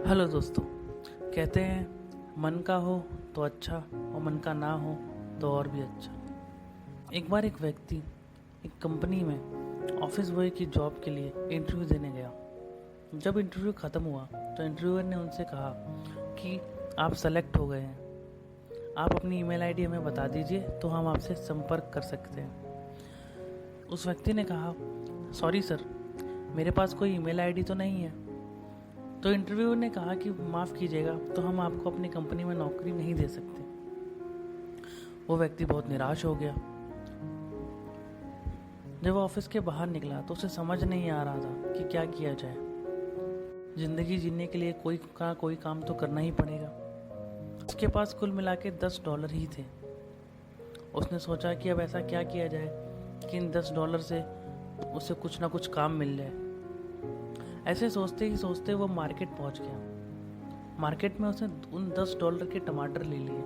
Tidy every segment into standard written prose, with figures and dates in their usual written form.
Hello दोस्तों। कहते हैं मन का हो तो अच्छा और मन का ना हो तो और भी अच्छा। एक बार एक व्यक्ति एक कंपनी में ऑफिस बॉय की जॉब के लिए इंटरव्यू देने गया। जब इंटरव्यू ख़त्म हुआ तो इंटरव्यूअर ने उनसे कहा कि आप सेलेक्ट हो गए हैं, आप अपनी ईमेल आईडी हमें बता दीजिए तो हम आपसे संपर्क कर सकते हैं। उस व्यक्ति ने कहा, सॉरी सर, मेरे पास कोई ईमेल आईडी तो नहीं है। तो इंटरव्यूअर ने कहा कि माफ़ कीजिएगा, तो हम आपको अपनी कंपनी में नौकरी नहीं दे सकते। वो व्यक्ति बहुत निराश हो गया। जब वो ऑफिस के बाहर निकला तो उसे समझ नहीं आ रहा था कि क्या किया जाए। जिंदगी जीने के लिए कोई काम तो करना ही पड़ेगा। उसके पास कुल मिला के $10 ही थे। उसने सोचा कि अब ऐसा क्या किया जाए कि इन $10 से उसे कुछ ना कुछ काम मिल जाए। ऐसे सोचते ही सोचते वो मार्केट पहुंच गया। मार्केट में उसने उन $10 के टमाटर ले लिए।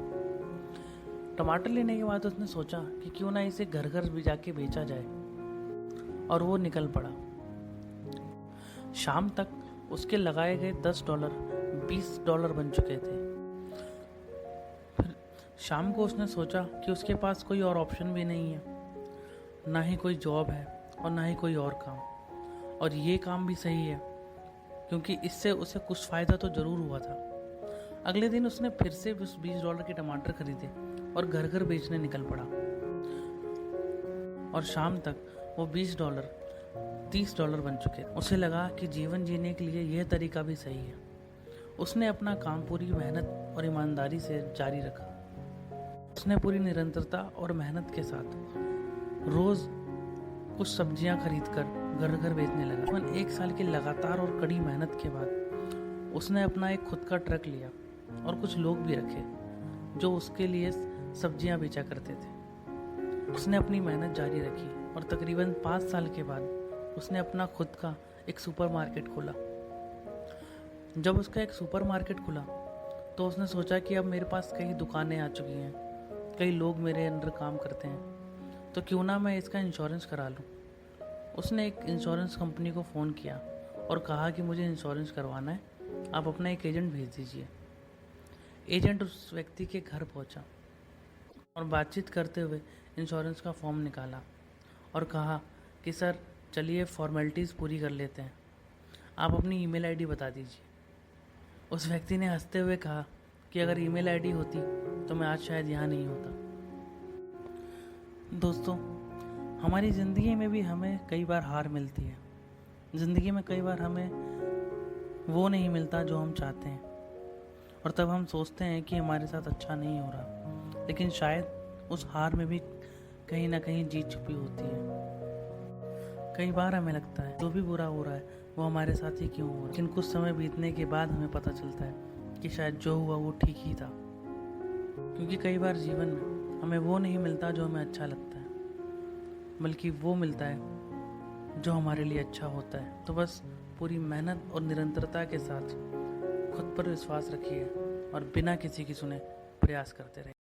टमाटर लेने के बाद उसने सोचा कि क्यों ना इसे घर घर भी जाके बेचा जाए, और वो निकल पड़ा। शाम तक उसके लगाए गए $10 $20 बन चुके थे। फिर शाम को उसने सोचा कि उसके पास कोई और ऑप्शन भी नहीं है, ना ही कोई जॉब है और ना ही कोई और काम। और ये काम भी सही है क्योंकि इससे उसे कुछ फ़ायदा तो ज़रूर हुआ था। अगले दिन उसने फिर से उस $20 के टमाटर खरीदे और घर घर बेचने निकल पड़ा। और शाम तक वो $20 $30 बन चुके। उसे लगा कि जीवन जीने के लिए यह तरीका भी सही है। उसने अपना काम पूरी मेहनत और ईमानदारी से जारी रखा। उसने पूरी निरंतरता और मेहनत के साथ रोज़ कुछ सब्जियां खरीदकर घर घर बेचने लगा। 1 साल की लगातार और कड़ी मेहनत के बाद उसने अपना एक खुद का ट्रक लिया और कुछ लोग भी रखे जो उसके लिए सब्जियां बेचा करते थे। उसने अपनी मेहनत जारी रखी और तकरीबन 5 साल के बाद उसने अपना खुद का एक सुपरमार्केट खोला। जब उसका एक सुपरमार्केट खुला तो उसने सोचा कि अब मेरे पास कई दुकानें आ चुकी हैं, कई लोग मेरे अंडर काम करते हैं, तो क्यों ना मैं इसका इंश्योरेंस करा लूँ। उसने एक इंश्योरेंस कंपनी को फ़ोन किया और कहा कि मुझे इंश्योरेंस करवाना है, आप अपना एक एजेंट भेज दीजिए। एजेंट उस व्यक्ति के घर पहुंचा और बातचीत करते हुए इंश्योरेंस का फॉर्म निकाला और कहा कि सर चलिए फॉर्मेलिटीज़ पूरी कर लेते हैं, आप अपनी ईमेल आईडी बता दीजिए। उस व्यक्ति ने हंसते हुए कहा कि अगर ईमेल आईडी होती तो मैं आज शायद यहाँ नहीं होता। दोस्तों, हमारी ज़िंदगी में भी हमें कई बार हार मिलती है। ज़िंदगी में कई बार हमें वो नहीं मिलता जो हम चाहते हैं, और तब हम सोचते हैं कि हमारे साथ अच्छा नहीं हो रहा, लेकिन शायद उस हार में भी कहीं ना कहीं जीत छुपी होती है। कई बार हमें लगता है जो भी बुरा हो रहा है वो हमारे साथ ही क्यों हो रहा है, लेकिन कुछ समय बीतने के बाद हमें पता चलता है कि शायद जो हुआ वो ठीक ही था। क्योंकि कई बार जीवन में हमें वो नहीं मिलता जो हमें अच्छा लगता है, बल्कि वो मिलता है जो हमारे लिए अच्छा होता है। तो बस पूरी मेहनत और निरंतरता के साथ खुद पर विश्वास रखिए और बिना किसी की सुने प्रयास करते रहिए।